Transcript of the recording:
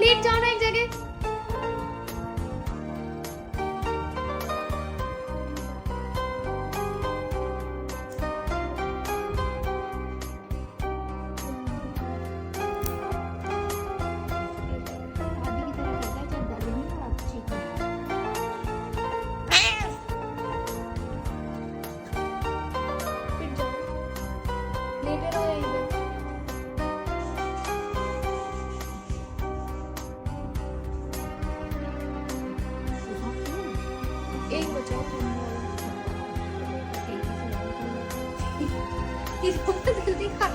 Late जाओ ना एक जगह। लेटे रहो यहीं पे। एक बचाओ जल्दी खा